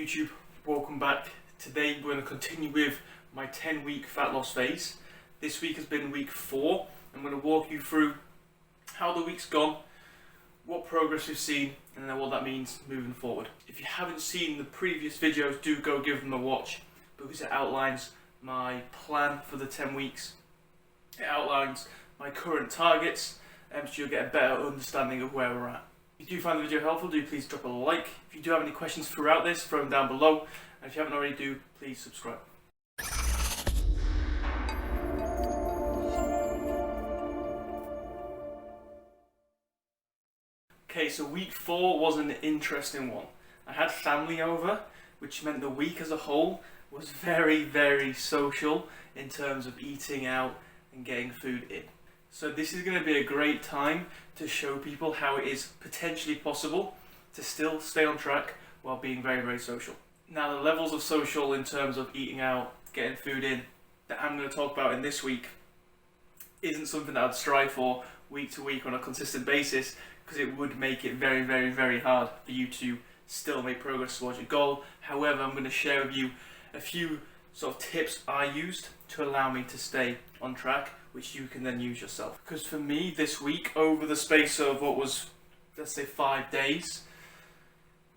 YouTube? Welcome back. Today we're going to continue with my 10-week fat loss phase. This week has been week 4. I'm going to walk you through how the week's gone, what progress we've seen, and then what that means moving forward. If you haven't seen the previous videos, do go give them a watch because it outlines my plan for the 10 weeks. It outlines my current targets, so you'll get a better understanding of where we're at. If you do find the video helpful, do please drop a like. If you do have any questions throughout this, throw them down below. And if you haven't already, do please subscribe. Okay, so week 4 was an interesting one. I had family over, which meant the week as a whole was very, very social in terms of eating out and getting food in. So this is going to be a great time to show people how it is potentially possible to still stay on track while being very, very social. Now, the levels of social in terms of eating out, getting food in, that I'm going to talk about in this week isn't something that I'd strive for week to week on a consistent basis, because it would make it very, very, very hard for you to still make progress towards your goal. However, I'm going to share with you a few sort of tips I used to allow me to stay on track, which you can then use yourself. Because for me, this week, over the space of what was, let's say, 5 days,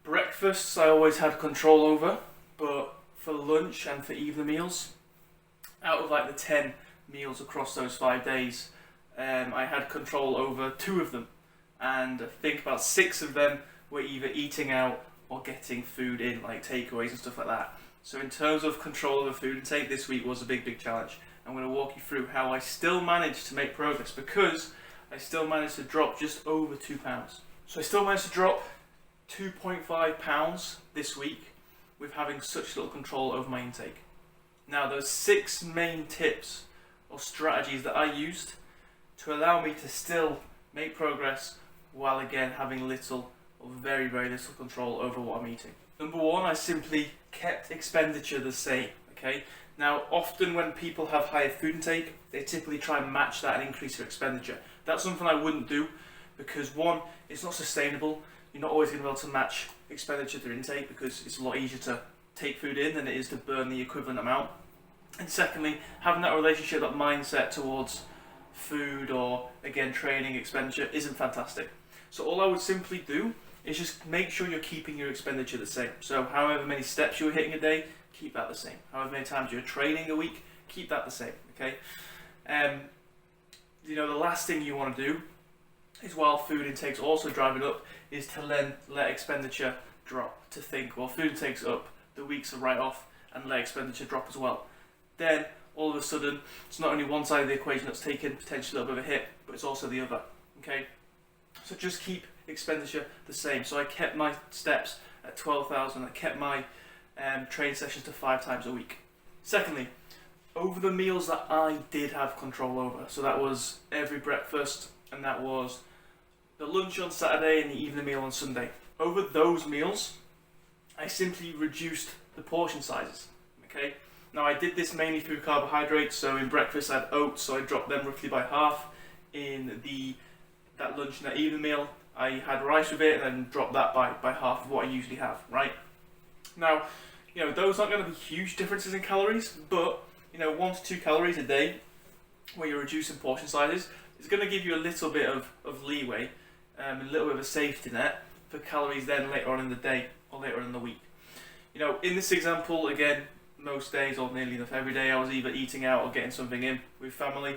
breakfasts I always had control over, but for lunch and for evening meals, out of like the 10 meals across those 5 days, I had control over 2 of them. And I think about 6 of them were either eating out or getting food in, like takeaways and stuff like that. So in terms of control over food intake, this week was a big, big challenge. I'm going to walk you through how I still managed to make progress, because I still managed to drop just over 2 pounds. So I still managed to drop 2.5 pounds this week with having such little control over my intake. Now, there's 6 main tips or strategies that I used to allow me to still make progress while again having little or very, very little control over what I'm eating. Number 1, I simply kept expenditure the same, okay? Now, often when people have higher food intake, they typically try and match that and increase their expenditure. That's something I wouldn't do, because 1, it's not sustainable. You're not always going to be able to match expenditure to intake, because it's a lot easier to take food in than it is to burn the equivalent amount. And secondly, having that relationship, that mindset towards food or, again, training expenditure isn't fantastic. So all I would simply do is just make sure you're keeping your expenditure the same. So however many steps you're hitting a day, keep that the same. However many times you're training a week, keep that the same, okay? The last thing you want to do is, while food intake's also driving up, is to then let expenditure drop. To think, well, food intake's up, the weeks are right off, and let expenditure drop as well. Then, all of a sudden, it's not only one side of the equation that's taken potentially a little bit of a hit, but it's also the other, okay? So just keep expenditure the same. So I kept my steps at 12,000, I kept my training sessions to 5 times a week. Secondly, over the meals that I did have control over, so that was every breakfast, and that was the lunch on Saturday and the evening meal on Sunday. Over those meals, I simply reduced the portion sizes, okay? Now, I did this mainly through carbohydrates. So in breakfast I had oats, so I dropped them roughly by half. In that lunch and that evening meal, I had rice with it, and then dropped that by half of what I usually have, right? Now, those aren't going to be huge differences in calories, but 1 to 2 calories a day where you're reducing portion sizes is going to give you a little bit of leeway, a little bit of a safety net for calories then later on in the day or later on in the week. In this example, again, most days, or nearly enough every day, I was either eating out or getting something in with family.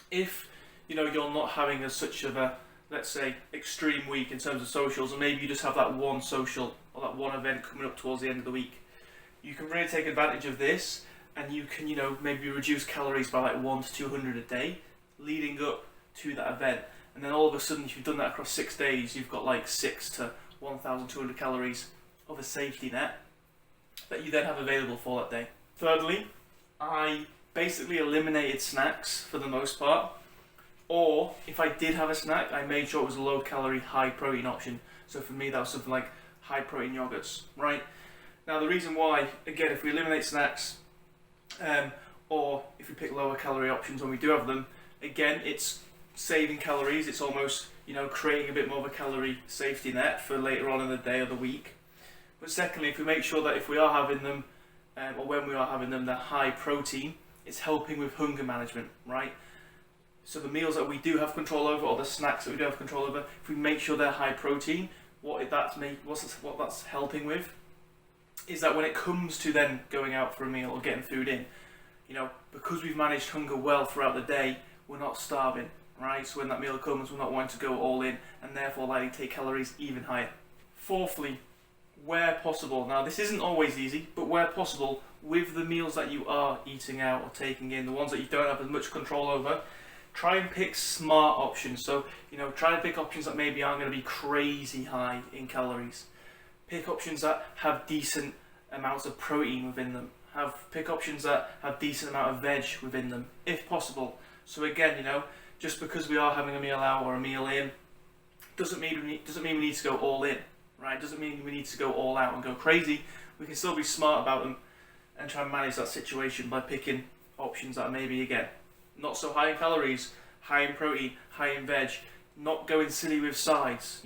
If you're not having such of a, let's say, extreme week in terms of socials, or maybe you just have that one social or that one event coming up towards the end of the week, you can really take advantage of this, and you can maybe reduce calories by like 1 to 200 a day leading up to that event. And then all of a sudden, if you've done that across 6 days, you've got like 6 to 1,200 calories of a safety net that you then have available for that day. Thirdly, I basically eliminated snacks for the most part, or if I did have a snack, I made sure it was a low calorie, high protein option. So for me, that was something like high protein yogurts, right? Now, the reason why, again, if we eliminate snacks, or if we pick lower calorie options when we do have them, again, it's saving calories. It's almost, creating a bit more of a calorie safety net for later on in the day or the week. But secondly, if we make sure that if we are having them, or when we are having them, they're high protein, it's helping with hunger management, right? So the meals that we do have control over, or the snacks that we do have control over, if we make sure they're high protein, what that's helping with is that when it comes to then going out for a meal or getting food in, because we've managed hunger well throughout the day, we're not starving, right? So when that meal comes, we're not wanting to go all in, and therefore likely to take calories even higher. Fourthly, where possible, now this isn't always easy, but where possible, with the meals that you are eating out or taking in, the ones that you don't have as much control over, try and pick smart options. So, try and pick options that maybe aren't going to be crazy high in calories. Pick options that have decent amounts of protein within them. Pick options that have decent amount of veg within them, if possible. So again, just because we are having a meal out or a meal in, doesn't mean we need to go all in, right? Doesn't mean we need to go all out and go crazy. We can still be smart about them and try and manage that situation by picking options that are maybe, again, not so high in calories, high in protein, high in veg, not going silly with sides,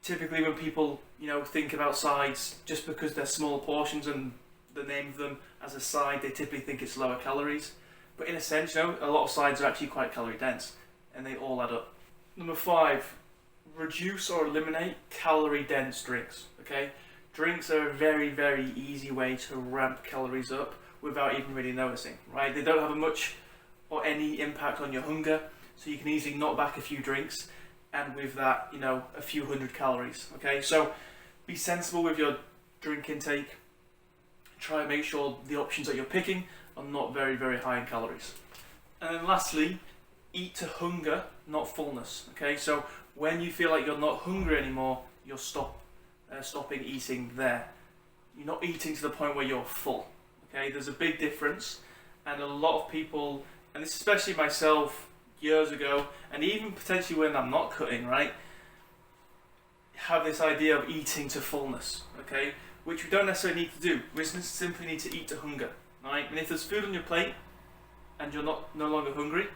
Typically when people, think about sides, just because they're small portions and the name of them as a side, they typically think it's lower calories. But in a sense, a lot of sides are actually quite calorie dense, and they all add up. Number 5, reduce or eliminate calorie dense drinks, okay? Drinks are a very, very easy way to ramp calories up without even really noticing, right? They don't have much or any impact on your hunger, so you can easily knock back a few drinks, and with that, a few hundred calories, okay? So be sensible with your drink intake. Try and make sure the options that you're picking are not very, very high in calories. And then lastly, eat to hunger, not fullness, okay? So when you feel like you're not hungry anymore, you're stopping eating there. You're not eating to the point where you're full, okay? There's a big difference, and a lot of people, and this especially myself years ago, and even potentially when I'm not cutting, right, have this idea of eating to fullness, okay? Which we don't necessarily need to do. We just simply need to eat to hunger, right? And if there's food on your plate and you're no longer hungry,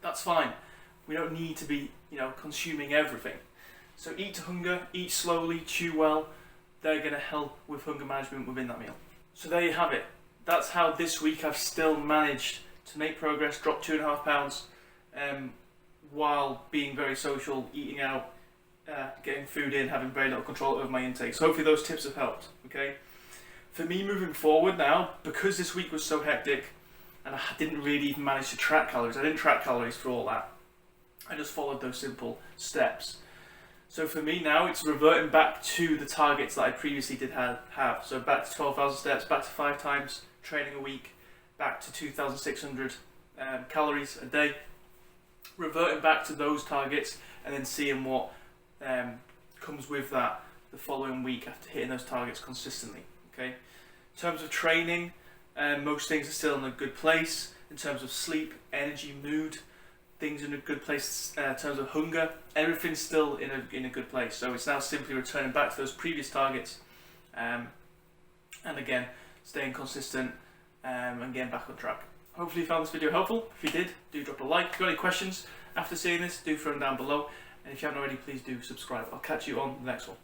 that's fine. We don't need to be, consuming everything. So eat to hunger, eat slowly, chew well. They're going to help with hunger management within that meal. So there you have it. That's how this week I've still managed to make progress, drop 2.5 pounds, while being very social, eating out, getting food in, having very little control over my intake. So hopefully those tips have helped, okay? For me moving forward now, because this week was so hectic, and I didn't really even manage to track calories. I didn't track calories for all that. I just followed those simple steps. So for me now, it's reverting back to the targets that I previously did have. So back to 12,000 steps, back to 5 times training a week, back to 2,600 calories a day. Reverting back to those targets and then seeing what comes with that the following week after hitting those targets consistently. Okay. In terms of training, most things are still in a good place. In terms of sleep, energy, mood, things in a good place. In terms of hunger, everything's still in a good place. So it's now simply returning back to those previous targets, and again staying consistent and getting back on track. Hopefully you found this video helpful. If you did, do drop a like. If you've got any questions after seeing this, do throw them down below. And if you haven't already, please do subscribe. I'll catch you on the next one.